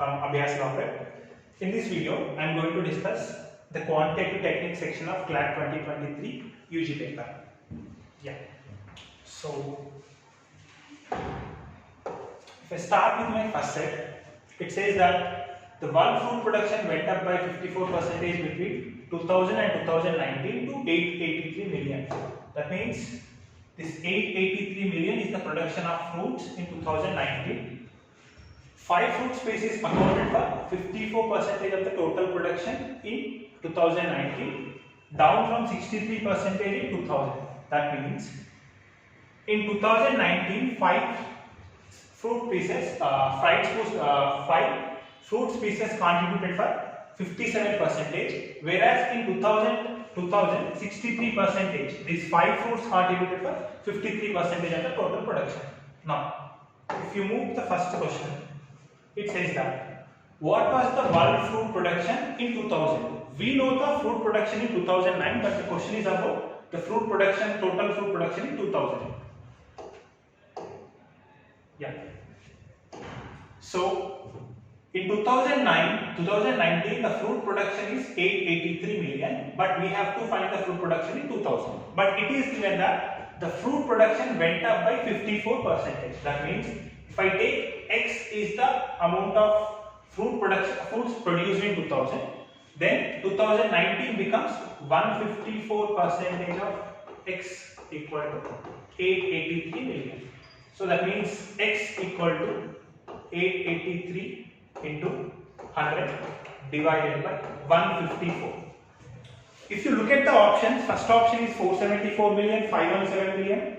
from Abhyas Law Prep. In this video, I am going to discuss the quantitative technique section of CLAT 2023 UG paper. Yeah. So, if I start with my first set, it says that the world food production went up by 54% between 2000 and 2019 to 883 million. That means this 883 million is the production of fruits in 2019. 5 fruit species accounted for 54% of the total production in 2019, down from 63% in 2000. That means in 2019, 5 fruit species, 5 fruit species contributed for 57%, whereas in 2000 63%. These 5 fruits contributed for 53% of the total production. Now, if you move the first question, it says that what was the world fruit production in 2000? We know the fruit production in 2009, but the question is about the fruit production, total fruit production in 2000. Yeah. So in 2019, the fruit production is 883 million, but we have to find the fruit production in 2000. But it is given that the fruit production went up by 54%. That means if I take X is the amount of fruits produced in 2000, then 2019 becomes 154% of X equal to 883 million. So that means X equal to 883 into 100 divided by 154. If you look at the options, first option is 474 million, 517 million,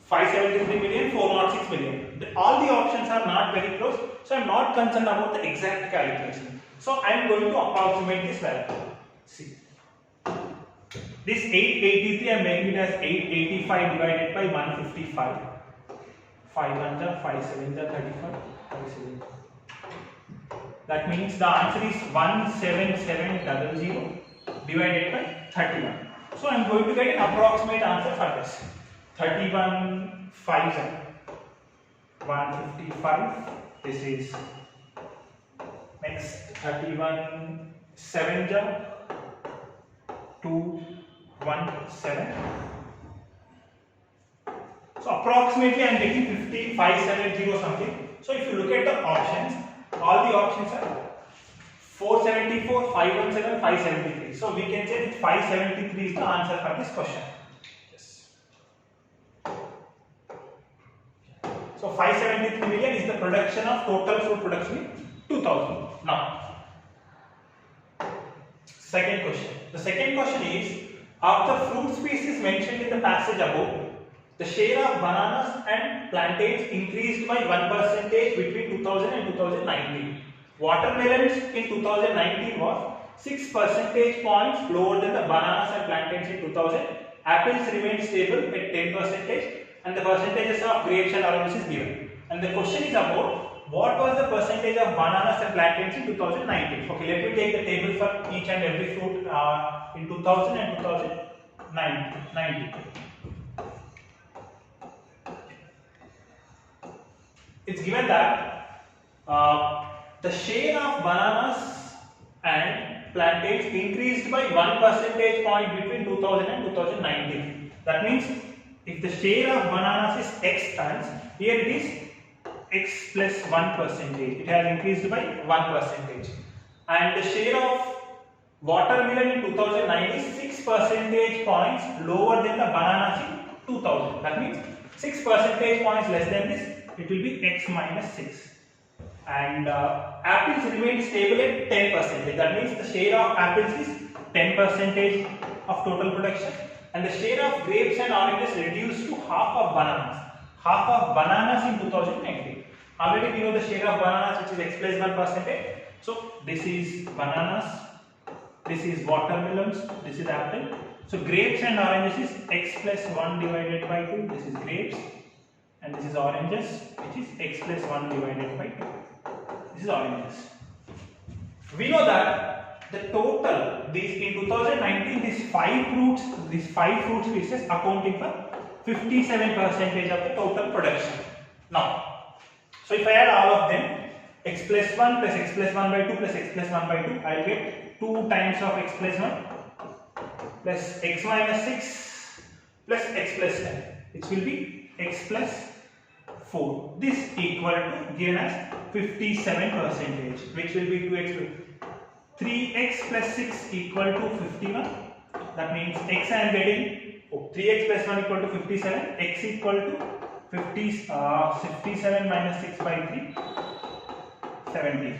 573 million, 406 million. All the options are not very close, so I am not concerned about the exact calculation. So I am going to approximate this value. See, this 883 I am making it as 885 divided by 155. 5 1 are 5 7 are 35. 5 7. That means the answer is 17700 divided by 31. So I am going to get an approximate answer for this. 31 5 155. This is next 31 7 217. So approximately I am getting 570 something. So if you look at the options, all the options are 474, 517, 573. So we can say that 573 is the answer for this question. Yes. So 573 million is the production of total fruit production in 2000. Now, second question. The second question is, of the fruit species mentioned in the passage above, the share of bananas and plantains increased by 1% between 2000 and 2019. Watermelons in 2019 was 6 percentage points lower than the bananas and plantains in 2000. Apples remained stable at 10%, and the percentages of grapes and oranges is given. And the question is about what was the percentage of bananas and plantains in 2019. Okay, let me take the table for each and every fruit in 2000 and 2019. It's given that the share of bananas and plantains increased by 1 percentage point between 2000 and 2019. That means if the share of bananas is X tons, here it is X plus 1%. It has increased by 1%. And the share of watermelon in 2009 is 6 percentage points lower than the bananas in 2000. That means 6 percentage points less than this. It will be X minus 6. And apples remain stable at 10%. That means the share of apples is 10% of total production. And the share of grapes and oranges reduced to half of bananas. Half of bananas in 2019. Already we know the share of bananas, which is X plus 1%. So this is bananas, this is watermelons, this is apple. So grapes and oranges is X plus 1 divided by 2. This is grapes. And this is oranges, which is X plus 1 divided by 2. This is oranges. We know that the total, in 2019, these 5 fruit species accounting for 57% of the total production. Now, so if I add all of them, x plus 1 plus x plus 1 by 2 plus x plus 1 by 2. I will get 2 times of x plus 1 plus x minus 6 plus x plus 10, which will be x plus 4. This equal to given as 57%, which will be 2x plus 3x plus 6 equal to 51. That means x I am getting 3x plus 1 equal to 57, x equal to 57 minus 6 by 3, 17.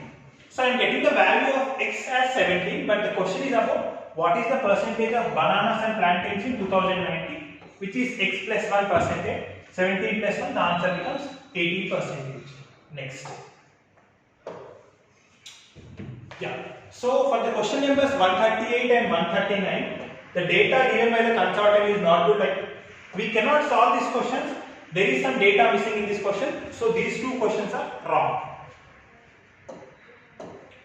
So I am getting the value of x as 17, but the question is about what is the percentage of bananas and plantains in 2019, which is x plus 1 percentage. 17 plus 1, the answer becomes 80%. Next. Yeah. So for the question numbers 138 and 139, the data given by the consortium is not good. Like, we cannot solve these questions. There is some data missing in this question. So these two questions are wrong.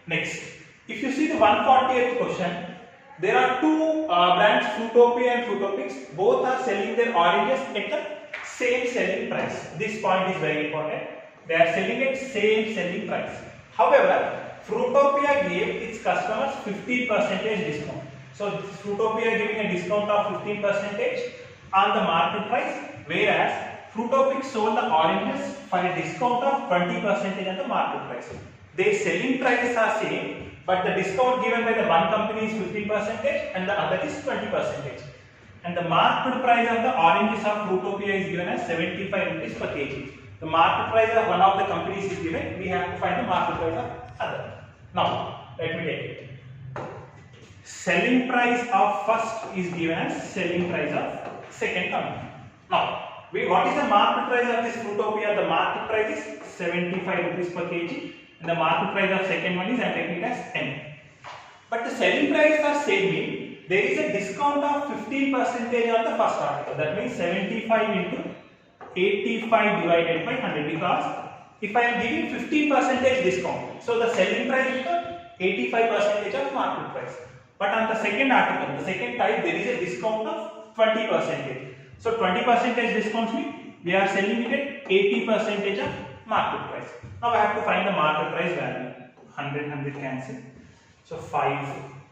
Next. If you see the 140th question, there are two brands, Fruitopia and Fruitopix. Both are selling their oranges at the same selling price. This point is very important. They are selling at same selling price. However, Fruitopia gave its customers 50% discount. So Fruitopia giving a discount of 15% on the market price, whereas Fruitopix sold the oranges for a discount of 20% on the market price. Their selling prices are same, but the discount given by the one company is 15% and the other is 20%. And the market price of the oranges of Fruitopia is given as 75 rupees per kg. The market price of one of the companies is given, we have to find the market price of other. Now, let me take it. Selling price of first is given as selling price of second company. Now, what is the market price of this Fruitopia? The market price is 75 rupees per kg and the market price of second one is, I am taking it as 10. But the selling price are same, mean there is a discount of 15% on the first article. That means 75 into 85 divided by 100, because if I am giving 15% discount, so the selling price becomes 85% of market price. But on the second article, the second type, there is a discount of 20%. So 20% discount means we are selling it at 80% of market price. Now I have to find the market price value. 100 cancel. So 5,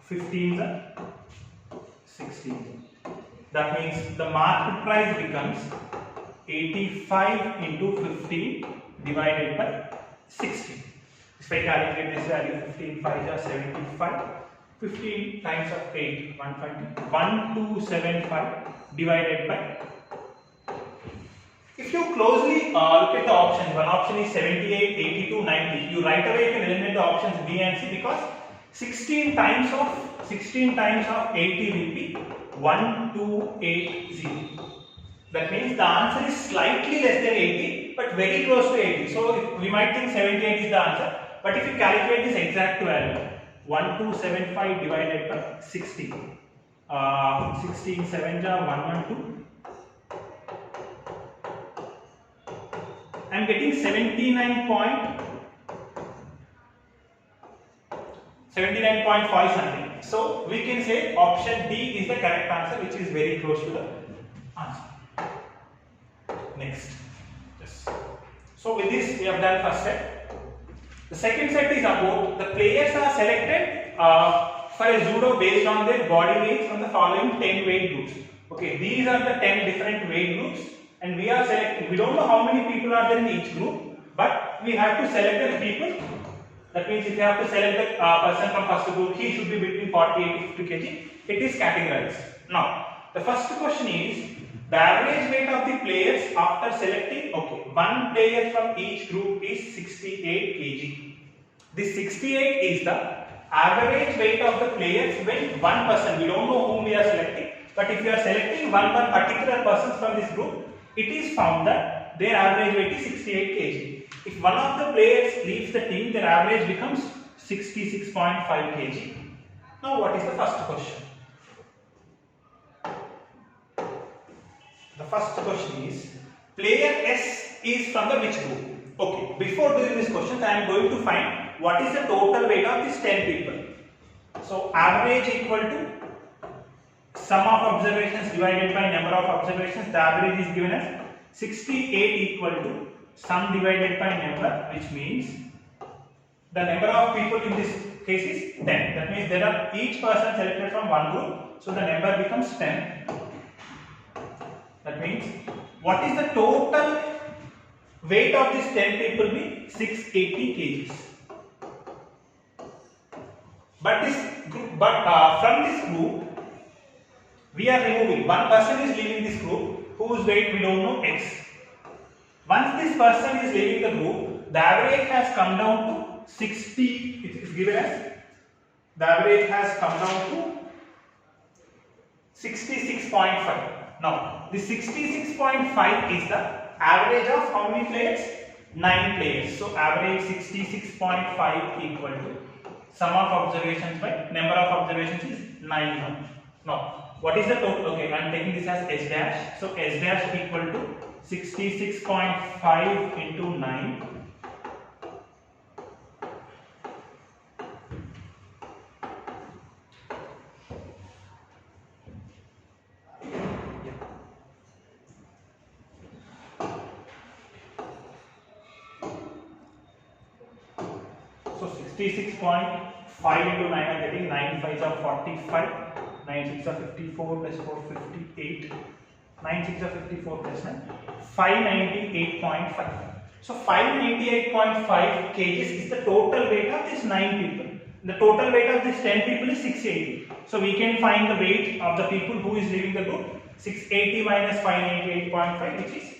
15 is 16. That means the market price becomes 85 into 15 divided by 16. If I calculate this value, 15 5 is 75. 15 times of 8, 120. 1275 divided by. If you closely look at the options, one option is 78, 82, 90. You right away can eliminate the options B and C, because 16 times of 80 will be 1280. That means the answer is slightly less than 80, but very close to 80. So we might think 78 is the answer, but if you calculate this exact value, 1275 divided by 60, 16 7 are 112. I am getting 79.5 something. So we can say option D is the correct answer, which is very close to the answer. Next. Yes. So with this we have done first set. The second set is about the players are selected for a judo based on their body weight from the following 10 weight groups. Okay, these are the 10 different weight groups, and we are selecting. We don't know how many people are there in each group, but we have to select the people. That means if you have to select the person from first group, he should be between 48 to 50 kg. It is categorized. Now, the first question is the average weight of the players after selecting. Okay, one player from each group is 68 kg. This 68 is the average weight of the players when one person. We don't know whom we are selecting, but if you are selecting one particular person from this group, it is found that their average weight is 68 kg. If one of the players leaves the team, their average becomes 66.5 kg. Now, what is the first question? The first question is, player S is from the which group? Okay, before doing this question, I am going to find what is the total weight of these 10 people. So, average equal to sum of observations divided by number of observations. The average is given as 68 equal to sum divided by number, which means The number of people in this case is 10. That means there are each person selected from one group, so the number becomes 10. That means what is the total weight of these 10 people be 680 kgs. But from this group we are removing one person is leaving this group whose weight we don't know x. Once this person is leaving the group, the average has come down to 60. It is given as the average has come down to 66.5. Now, the 66.5 is the average of how many players? 9 players. So, average 66.5 equal to sum of observations by number of observations is 9. Now, what is the total? Okay, I am taking this as S dash. So, S dash equal to 66.5 into 9. So 66.5 into 9, I am getting 9 5s are 45, 9 6 are 54 plus 4 58, 9 6 are 54 plus 9, 598.5. So 598.5 kgs is the total weight of these 9 people. The total weight of these 10 people is 680. So we can find the weight of the people who is leaving the group. 680 minus 598.5, which is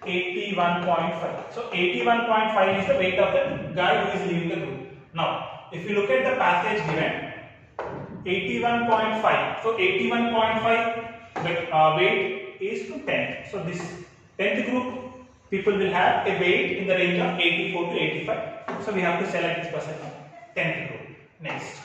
81.5. So 81.5 is the weight of the guy who is leaving the group. Now, if you look at the passage given, 81.5. So 81.5, the weight is to 10. So this 10th group people will have a weight in the range of 84 to 85. So we have to select this person now. 10th group. Next.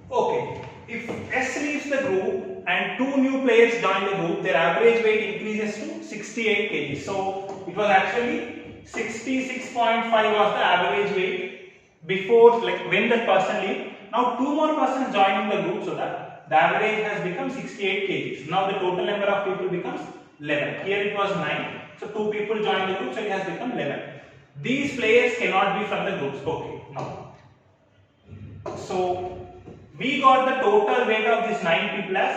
Okay. If S leaves the group and 2 new players join the group, their average weight increases to 68 kg. So it was actually 66.5 was the average weight before, like when the person leave. Now 2 more persons joining the group, so that the average has become 68 kg. Now the total number of people becomes 11. Here it was 9. So 2 people joined the group, so it has become 11. These players cannot be from the groups. Okay, now. So we got the total weight of this 9 people as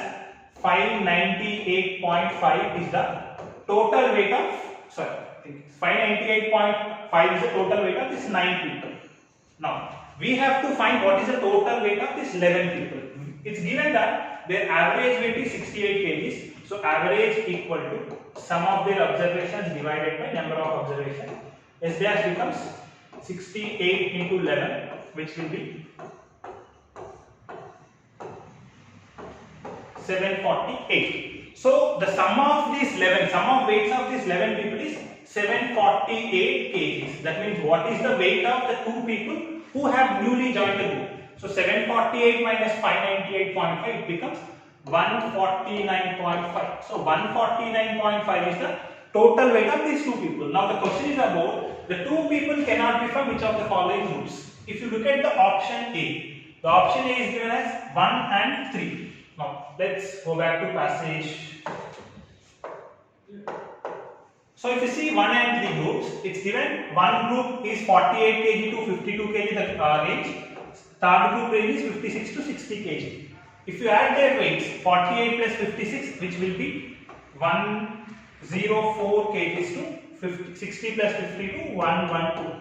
598.5 is the total weight of, 598.5 is the total weight of this 9 people. Now, we have to find what is the total weight of this 11 people. It's given that their average weight is 68 kg. So, average equal to sum of their observations divided by number of observations. S dash becomes 68 into 11, which will be 748. So the sum of these 11, sum of weights of these 11 people is 748 kgs. That means what is the weight of the 2 people who have newly joined the group? So 748 minus 598.5, it becomes 149.5. So 149.5 is the total weight of these 2 people. Now the question is about the 2 people cannot be from which of the following groups. If you look at the option A, the option A is given as 1 and 3. Now let's go back to passage. So if you see 1 and 3 groups, it's given one group is 48 kg to 52 kg the range. Third group range is 56 to 60 kg. If you add their weights, 48 plus 56, which will be 104 kg to 60 plus 52, 112.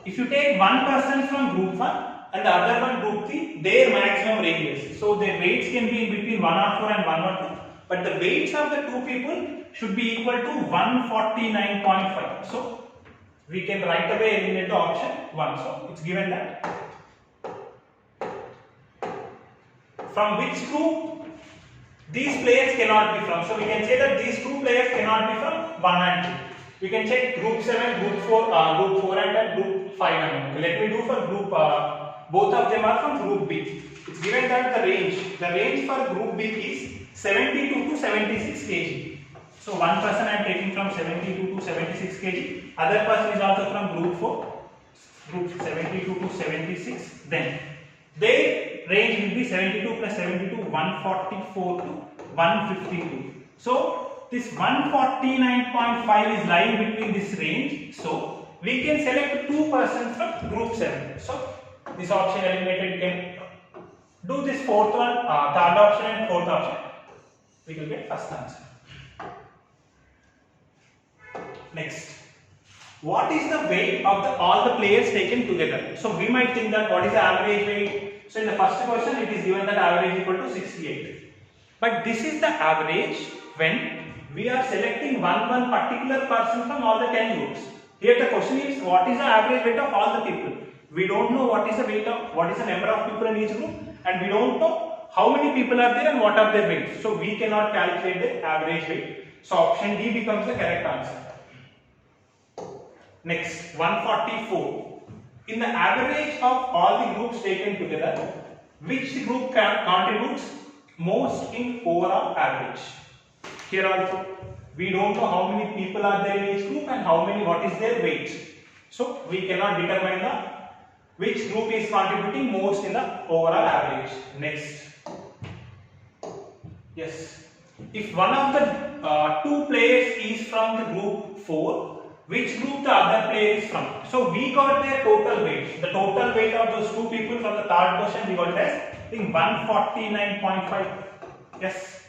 If you take one person from group 1 and the other one group 3, their maximum ranges. So their weights can be in between 104 and 112, but the weights of the 2 people should be equal to 149.5. So we can right away eliminate the option 1. So it's given that from which group these players cannot be from. So we can say that these 2 players cannot be from 1 and 2. We can check group 7, group 4 and group 5 and 1. Let me do for group, both of them are from group B. It's given that the range for group B is 72 to 76 kg. So one person I am taking from 72 to 76 kg, other person is also from group 4, group 72 to 76. Then their range will be 72 plus 72, 144 to 152. So this 149.5 is lying between this range. So we can select two persons from group 7. So this option eliminated. You can do this fourth one, third option and fourth option. We will get first answer. Next, what is the weight of all the players taken together? So we might think that what is the average weight? So in the first question it is given that average equal to 68. But this is the average when we are selecting one particular person from all the 10 groups. Here the question is, what is the average weight of all the people? We don't know what is the number of people in each group, and we don't know how many people are there and what are their weights. So we cannot calculate the average weight. So option D becomes the correct answer. Next, 144. In the average of all the groups taken together, which group contributes most in overall average? Here also, we don't know how many people are there in each group and what is their weight. So we cannot determine which group is contributing most in the overall average. Next. Yes. If one of the two players is from the group 4, which group the other player is from? So we got their total weight. The total weight of those two people from the third question we got it as, I think, 149.5. Yes.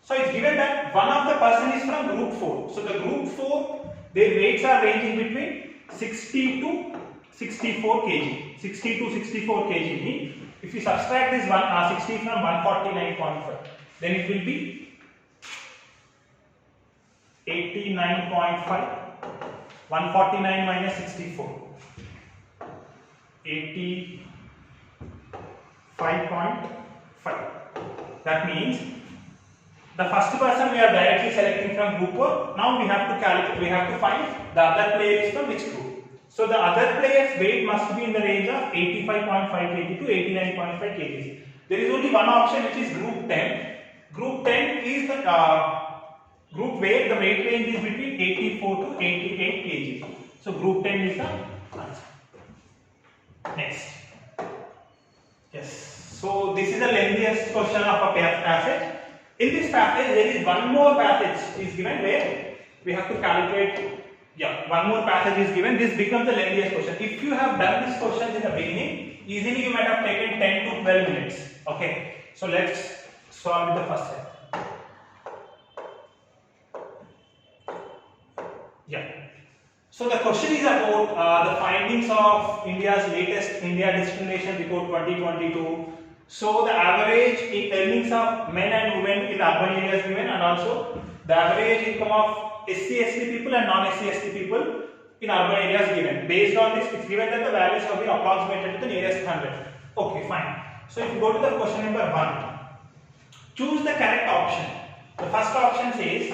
So it's given that one of the person is from group 4. So the group 4, their weights are ranging between 60 to 64 kg. 60 to 64 kg. If you subtract this 60 from 149.5, then it will be 89.5. 149 minus 64. 85.5. That means the first person we are directly selecting from group 4. Now we have to calculate. We have to find the other player is from which group. So the other player's weight must be in the range of 85.5 kg to 89.5 kg. There is only one option, which is group 10. Group 10 is the group where the weight range is between 84 to 88 kg. So group 10 is the answer. Next. Yes. So this is the lengthiest question of a passage. In this passage, there is one more passage is given where we have to calculate. Yeah, one more passage is given. This becomes the lengthiest question. If you have done this question in the beginning, easily you might have taken 10 to 12 minutes. Okay. So let's solve the first step. Yeah. So the question is about the findings of India's latest India Discrimination Report 2022. So the average earnings of men and women in urban areas given, and also the average income of SC/ST people and non-SC/ST people in urban areas given. Based on this, it's given that the values have been approximated to the nearest 100. Okay, fine. So if you go to the question number 1, choose the correct option. The first option says,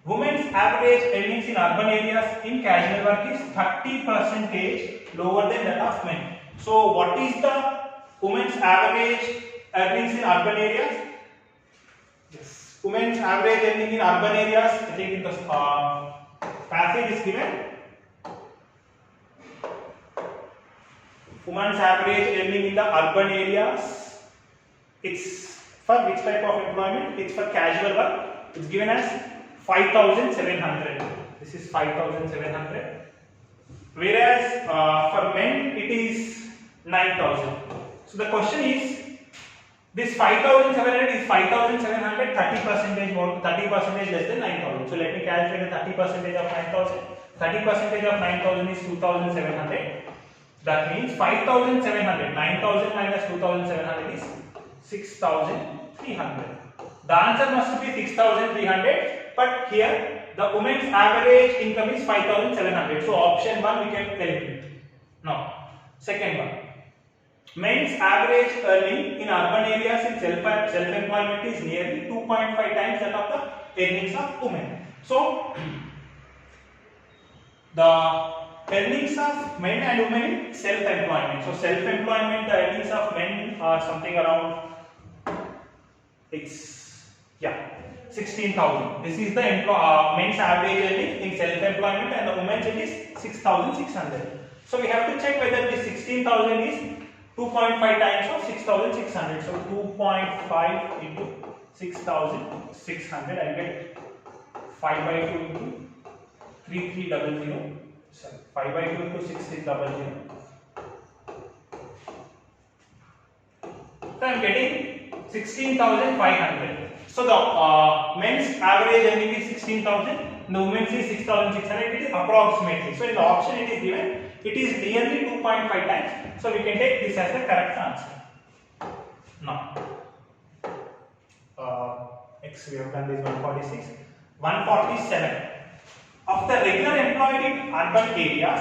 women's average earnings in urban areas in casual work is 30% lower than that of men. So what is the women's average earnings in urban areas? Yes, women's average earning in urban areas, I think in the passage is given. Women's average earning in the urban areas, it's for which type of employment? It's for casual work. It's given as 5,700. This is 5,700. Whereas for men it is 9,000. So the question is, this 5,700 is 5,700, 30% more, 30% less than 9,000. So let me calculate the 30% of 9,000. 30% of 9,000 is 2,700. That means 5,700. 9,000 minus 2,700 is 6,300. The answer must be 6,300. But here the women's average income is 5,700. So option 1 we can eliminate. Now, second one. Men's average earning in urban areas in self-employment is nearly 2.5 times that of the earnings of women. So, the earnings of men and women in self-employment. So, self-employment, the earnings of men are something around, it's, yeah, 16,000. This is the men's average earning in self-employment, and the women's it is 6,600. So, we have to check whether this 16,000 is 2.5 times of 6,600. So 2.5 into 6,600, I get 5 by 2 into 3300. Sorry, 5 by 2 into 6300. So I am getting 16,500. So the men's average earning is 16,000, the women's is 6,600. It is approximately. So in the option it is given, it is nearly 2.5 times. So we can take this as the correct answer. Now, next we have done this 146, 147. Of the regular employed in urban areas,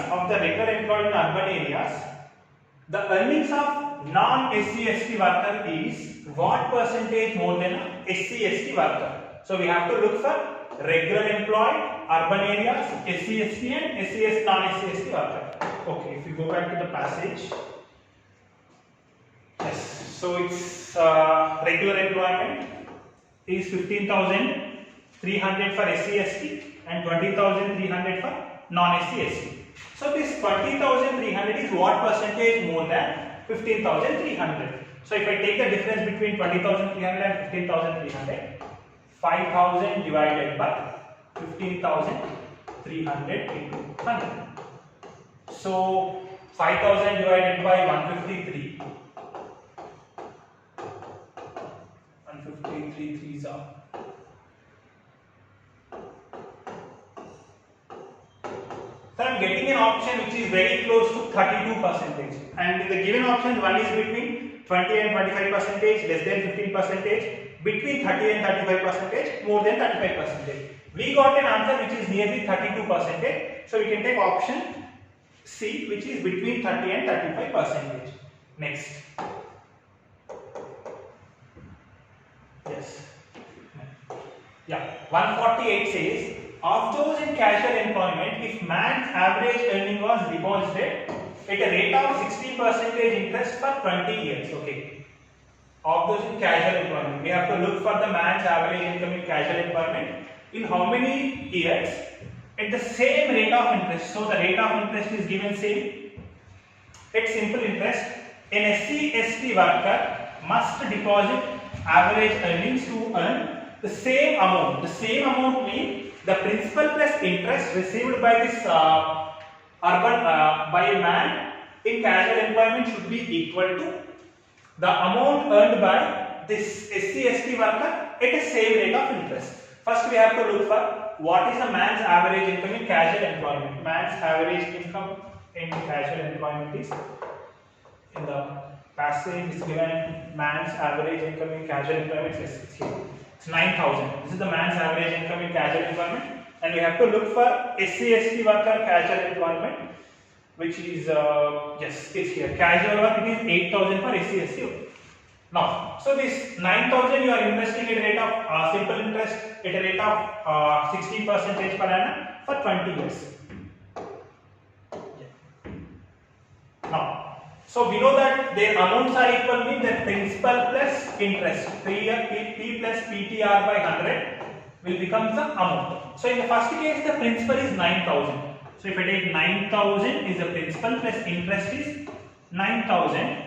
the earnings of non-SC/ST worker is what percentage more than a SC/ST worker? So we have to look for regular employed, urban areas, SC/ST and SC/ST non-SC/ST worker. Okay, if you go back to the passage, yes. So it's regular employment is 15,300 for SC/ST and 20,300 for non-SC/ST. So this 20,300 is what percentage more than 15,300? So if I take the difference between 20,300 and 15,300, 5,000 divided by 15,300 into 100. So 5,000 divided by 153. 153 threes are. So I am getting an option which is very close to 32%, and in the given option one is between 20 and 25%, less than 15%, between 30 and 35%, more than 35%. We got an answer which is nearly 32%, so we can take option C, which is between 30 and 35%. Next. Yes. Yeah. 148 says, of those in casual employment, if man's average earning was deposited at a rate of 16% interest for 20 years. Okay. Of those in casual employment, we have to look for the man's average income in casual employment in how many years at the same rate of interest. So the rate of interest is given same. At simple interest, an SC/ST worker must deposit average earnings to earn the same amount. The same amount means the principal plus interest received by this by a man in casual employment should be equal to the amount earned by this SC/ST worker at the same rate of interest. First we have to look for what is the man's average income in casual employment. Man's average income in casual employment is, in the passage is given, man's average income in casual employment is here. It's 9,000. This is the man's average income in casual employment, and we have to look for SC/ST worker casual employment, which is yes, it's here. Casual work, it is 8,000 for SC/ST. Now, so this 9,000 you are investing at a rate of simple interest at a rate of 16% per annum for 20 years. Now, so we know that their amounts are equal, means the principal plus interest, P plus PTR by 100 will become the amount. So in the first case, the principal is 9,000. So if I take 9,000 is the principal plus interest is 9,000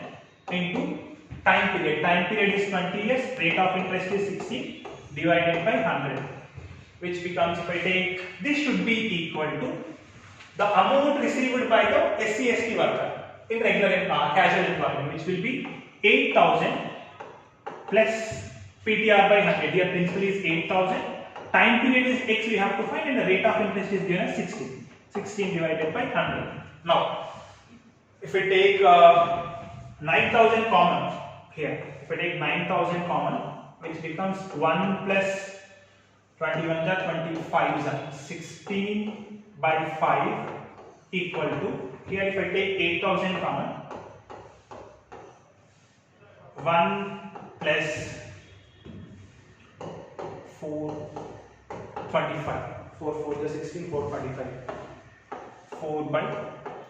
into time period. Time period is 20 years, rate of interest is 60 divided by 100, which becomes, if I take, this should be equal to the amount received by the SC/ST worker in regular casual employment, which will be 8,000 plus PTR by 100. Here principal is 8,000, time period is X we have to find, and the rate of interest is given as 60. 16 divided by 100. Now, if we take 9,000 common here, if I take 9,000 common, which becomes 1 plus 21 is 25, 16 by 5 equal to, here if I take 8,000 common, 1 plus 4, 25, 4 4 is 16, 4 25, 4 by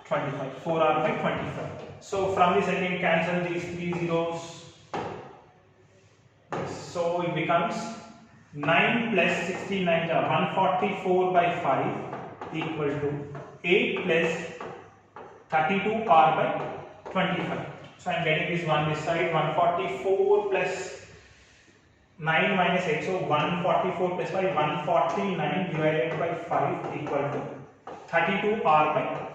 25, 4 r by 25. So from this I can cancel these 3 zeros. So it becomes 9 plus 16 9 are 144 by 5 equal to 8 plus 32 r by 25. So I am getting this one this side, 144 plus 9 minus 8, so 144 plus 5, 149 divided by 5 equal to 32 r by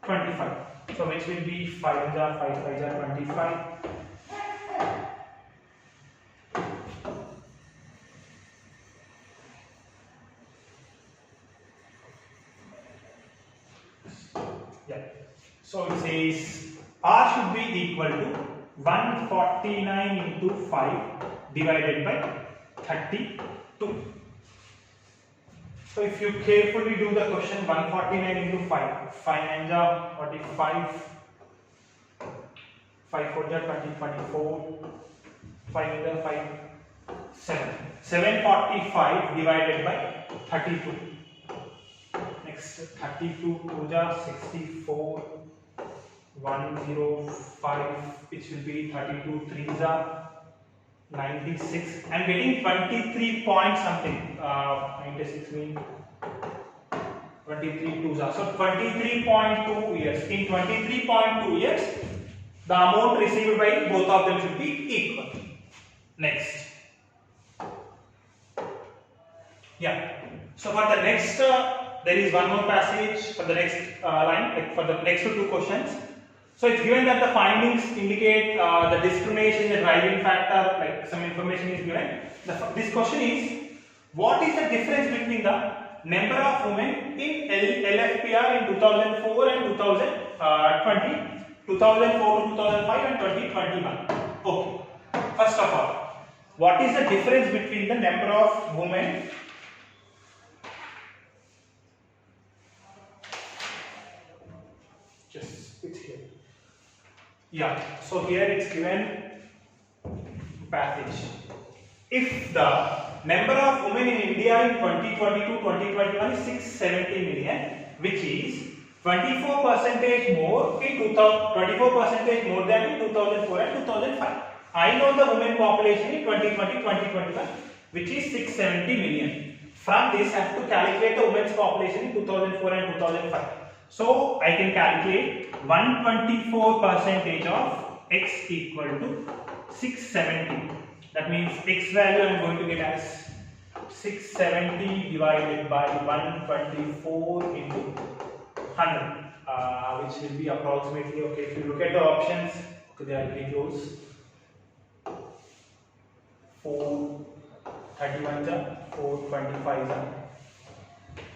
25. So which will be 5 jar 5 5 jar 25. Yeah. So it says r should be equal to 149 into 5 divided by 32. So if you carefully do the question, 149 into 5, 5 9 ja 45, 5 4 ja 20, 24, 5 ja 5, 7. 745 divided by 32. Next 32 2 ja 64, 105, which will be 32 3 ja 96. I'm getting 23 point something. 96 means 23 2s are. So 23.2 years. In 23.2 years, the amount received by both of them should be equal. Next. Yeah. So for the next, there is one more passage for the next line, like for the next two questions. So it's given that the findings indicate the discrimination, the driving factor, like some information is given. This question is, what is the difference between the number of women in LFPR in 2004 and 2020, 2004 to 2005 and 2021? Okay. First of all, what is the difference between the number of women just it's here. Yeah, so here it's given passage. If the number of women in India in 2022-2021 is 670 million, which is 24% more in 24% more than in 2004 and 2005. I know the women population in 2020-2021, which is 670 million. From this, I have to calculate the women's population in 2004 and 2005. So I can calculate 124% of x equal to 670. That means x value I am going to get as 670 divided by 124 into 100, which will be approximately, okay, if you look at the options, okay, they are pretty close. 431 425.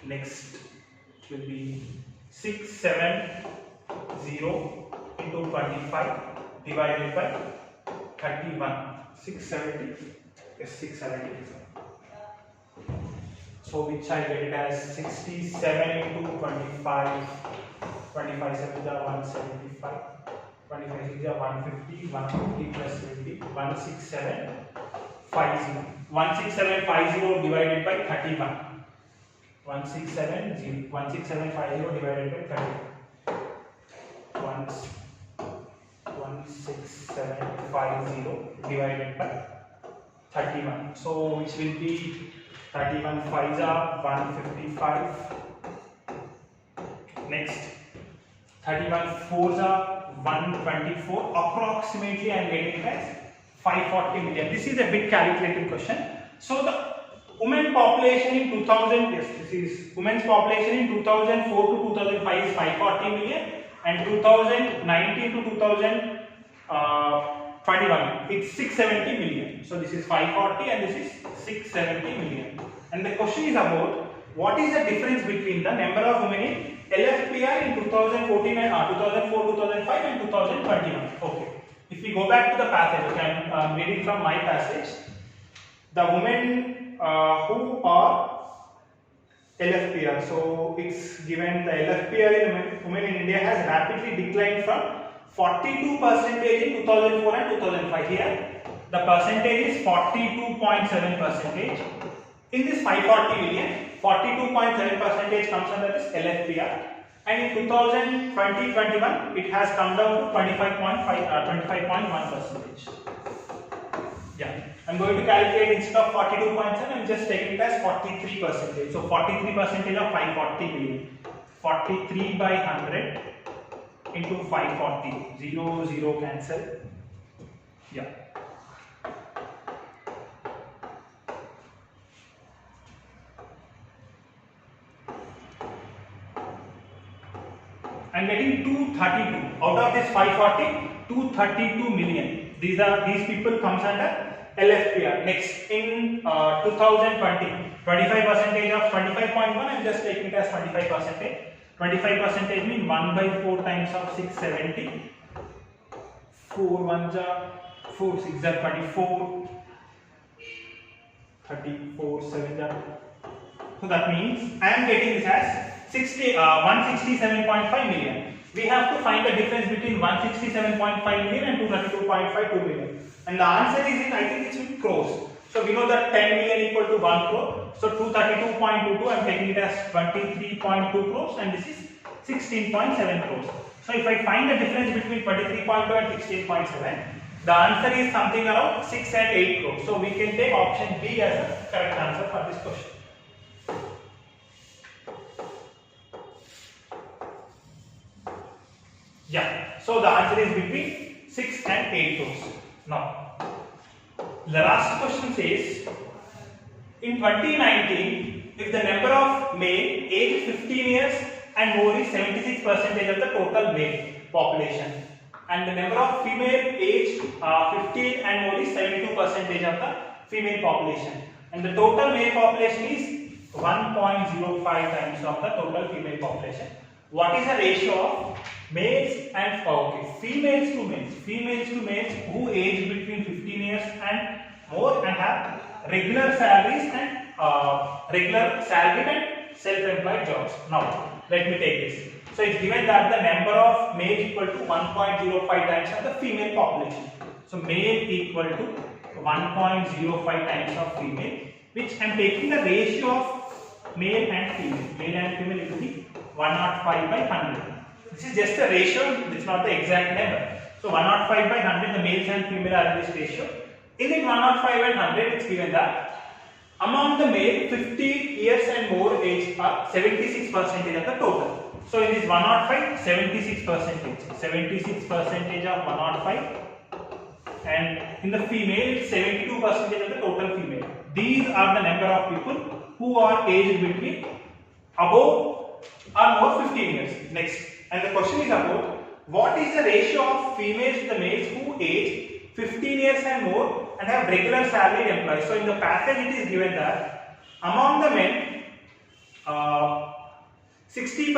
Next it will be 670 into 25 divided by 31. 670 is 670. So which I get it as 67 into 25. 25 7 is 175. 25 is 150. 150 plus 20. 16750. 16750 divided by 31. 16750 divided by 31. 16750 divided by 31. So which will be 31 5s are 155. Next 31 4s are 124. Approximately I am getting it as 540 million. This is a bit calculated question. So the women population in 2000, yes, this is women's population in 2004 to 2005 is 540 million, and 2019 to 2021 it's 670 million. So this is 540 and this is 670 million. And the question is about what is the difference between the number of women in LFPR in 2014 and 2004, 2005 and 2021. Okay. If we go back to the passage, okay, I'm reading from my passage. The women who are LFPR, so it's given the LFPR in women in India has rapidly declined from 42% in 2004 and 2005. Here the percentage is 42.7%. In this 540 million, 42.7% comes under this LFPR, and in 2020-21 it has come down to 25.1%. Yeah, I'm going to calculate instead of 42.7, I'm just taking it as 43%. So 43% of 540 million. 43 by 100 into 540. 0, 0 cancel. Yeah. I'm getting 232. Out of this 540, 232 million. These people comes under LFPR. Next, in 2020, 25 percentage of 25.1, I'm just taking it as 25 percentage. 25 percentage means 1 by 4 times of 670. 4 1 ja 4 6 ja 24. 34 7 ja. So that means I am getting this as 167.5 million. We have to find the difference between 167.5 million and 232.52 million. And the answer is in, I think it's in crores. So we know that 10 million equal to 1 crore. So 232.22, I am taking it as 23.2 crores and this is 16.7 crores. So if I find the difference between 23.2 and 16.7, the answer is something around 6 and 8 crores. So we can take option B as the correct answer for this question. Yeah, so the answer is between 6 and 8 crores. Now, the last question says, in 2019, if the number of male aged 15 years and more is 76% of the total male population, and the number of female aged 15 and more is 72% of the female population, and the total male population is 1.05 times of the total female population. What is the ratio of males and females to males who age between 15 years and more and have regular salaries and salaried and self-employed jobs? Now, let me take this. So it's given that the number of male equal to 1.05 times of the female population. So male equal to 1.05 times of female, which I am taking the ratio of male and female. Male and female it will be 105 by 100. This is just a ratio, it's not the exact number. So 105 by 100, the males and female are in this ratio. In it 105 and 100, it's given that among the male 50 years and more age are 76% of the total. So in this 105, 76%. 76% of 105. And in the female, it's 72% of the total female. These are the number of people who are aged between above or more 15 years. Next. And the question is about what is the ratio of females to the males who age 15 years and more and have regular salaried employees. So in the passage it is given that among the men 60%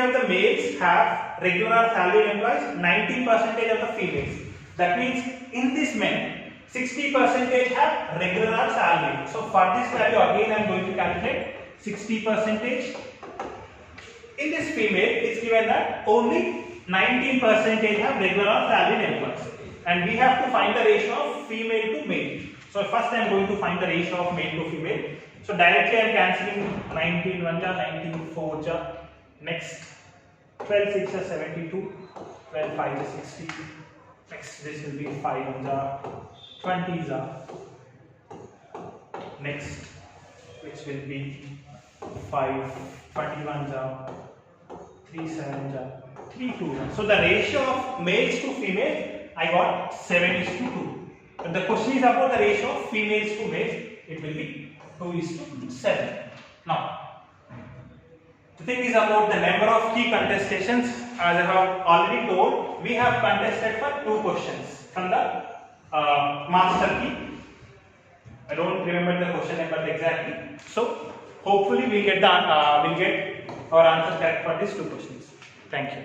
of the males have regular salaried employees, 19% of the females. That means in this men 60% have regular salary. So for this value again I am going to calculate 60%. In this female, it's given that only 19% have regular or salaried employees, and we have to find the ratio of female to male. So first I am going to find the ratio of male to female. So directly I am cancelling 19 1 ja, 19 4 ja. Next 12 6 ja 72, 12 5 ja 60. Next this will be 5 1 ja 20 ja. Next which will be 5 21 ja 3 7 ja 3 2 ja. So the ratio of males to females I got 7:2. But the question is about the ratio of females to males. It will be 2:7. Now the thing is about the number of key contestations. As I have already told, we have contested for 2 questions from the master key. I don't remember the question number exactly. So hopefully we'll get our answer correct for these 2 questions. Thank you.